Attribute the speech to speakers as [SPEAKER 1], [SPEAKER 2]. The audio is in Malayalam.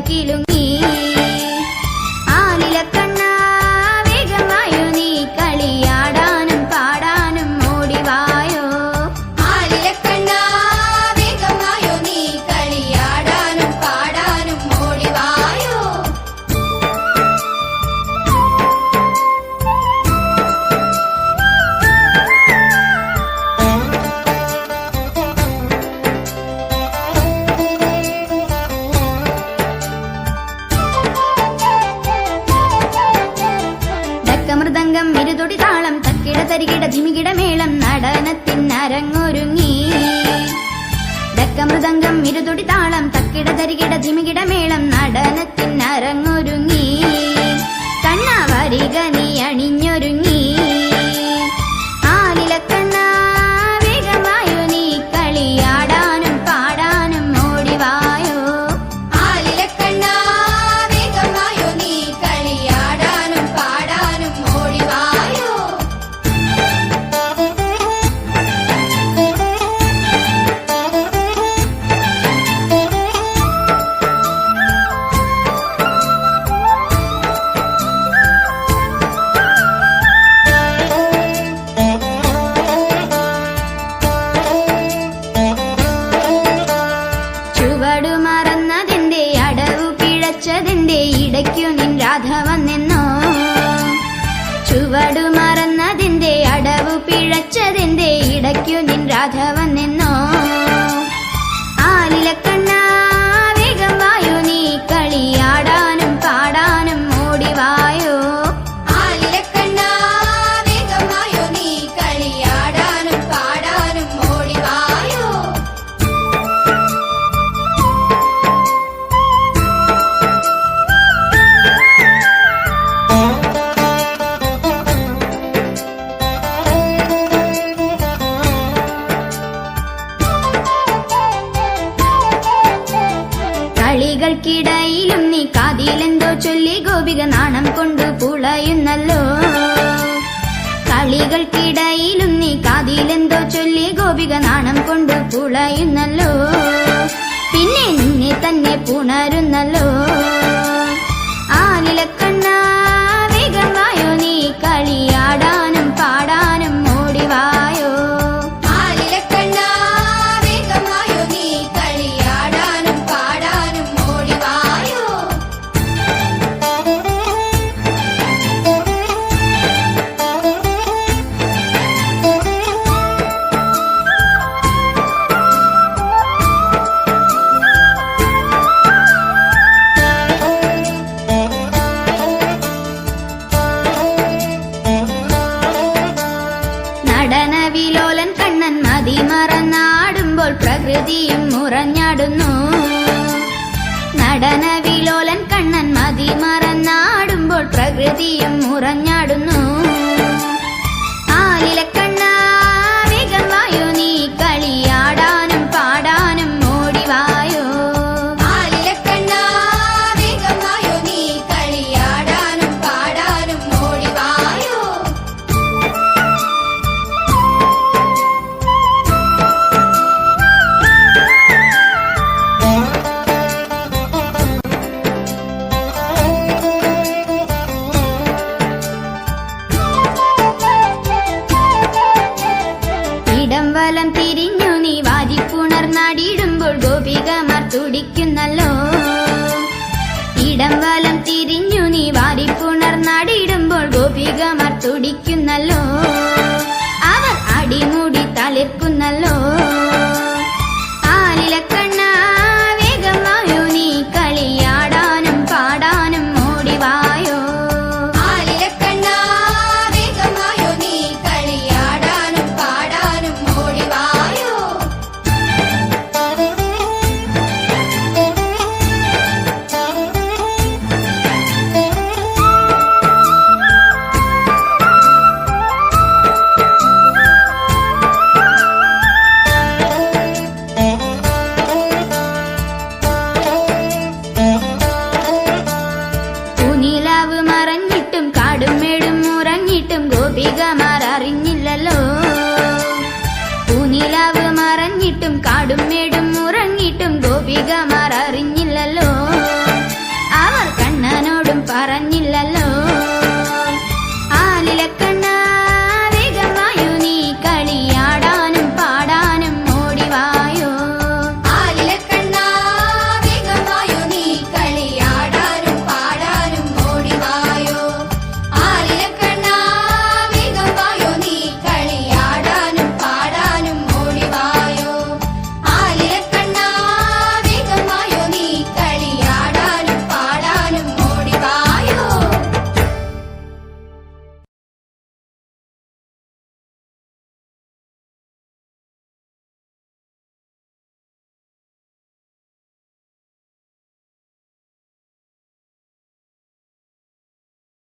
[SPEAKER 1] കിലുങ്ങി. ആലിലക്കണ്ണ വേഗമായോ നീ കളിയാടാനും പാടാനും ഓടിവായോ.
[SPEAKER 2] ആലിലക്കണ്ണ വേഗമായോ നീ കളിയാടാനും പാടാനും ഓടിവായോ.
[SPEAKER 1] മൃദംഗം ഇരുതൊടി താളം തക്കിട തരികിട ധിമികിട മേളം നടനത്തിനരങ്ങൊരുങ്ങി. ഡക്കമൃദംഗം ഇരുതൊടി താളം തക്കിട തരികിട ധിമികിട മേളം നടനത്തിനരങ്ങൊരുങ്ങി. കണ്ണ വരിക നീ അണിഞ്ഞൊരുങ്ങി. ആലിലക്കണ്ണ വേഗമായോ നീ കളിയാടാനും പാടാനും ഓടിവായോ.
[SPEAKER 2] ആലിലക്കണ്ണ വേഗമായോ നീ കളിയാടാനും പാടാനും ഓടിവായോ.
[SPEAKER 1] ചുവടുമറന്നതിന്റെ അടവു പിഴച്ചതിന്റെ ഇടയ്ക്കു നിൻ രാധ വന്നെന്നോ. ചുവടുമറന്നതിന്റെ അടവു പിഴച്ചതിന്റെ ഇടയ്ക്കു നിൻ രാധ വന്നെന്നോ. ആലിലക്കണ്ണ വേഗമായോ നീ കളിയാടാനും പാടാനും ഓടിവായോ.
[SPEAKER 2] ആലിലക്കണ്ണ വേഗമായോ നീ കളിയാടാനും പാടാനും ഓടിവായോ.
[SPEAKER 1] കളികൾക്കിടയിലും നീ കാതിലെന്തോ ചൊല്ലി ഗോപിക നാണം കൊണ്ടു പുളയുന്നല്ലോ. കളികൾക്കിടയിലും നീ കാതിലെന്തോ ചൊല്ലി ഗോപിക നാണം കൊണ്ടു പുളയുന്നല്ലോ. പിന്നെ നിന്നെ തന്നെ പുണരുന്നല്ലോ. ആലിലക്കണ്ണ വേഗമായോ നീ കളിയാടാനും പാടാനും ഓടിവായോ.
[SPEAKER 2] ആലിലക്കണ്ണ വേഗമായോ നീ കളിയാടാനും പാടാനും ഓടിവായോ.
[SPEAKER 1] നടനവിലോലൻ കണ്ണൻ മതിമറന്നാടുമ്പോൾ പ്രകൃതിയും മുറഞ്ഞാടുന്നു. നടനവിലോലൻ കണ്ണൻ മതിമറന്നാടുമ്പോൾ പ്രകൃതിയും മുറഞ്ഞാടുന്നു. ആലിലക്കണ്ണ വേഗമായോ നീ കളിയാടാനും പാടാനും ഓടിവായോ.
[SPEAKER 2] ആലിലക്കണ്ണ വേഗമായോ നീ കളിയാടാനും പാടാനും ഓടിവായോ.
[SPEAKER 1] ഇടം വലം തിരിഞ്ഞു നീ വാരിപ്പുണർന്നാടിയിടുമ്പോൾ ഗോപികമാർ തുടിക്കുന്നല്ലോ. ഇടം വലം തിരിഞ്ഞു നീ വാരിപ്പുണർന്നാടിയിടുമ്പോൾ ഗോപികമാർ തുടിക്കുന്നല്ലോ. അവർ അടിമുടി തളിർക്കുന്നല്ലോ.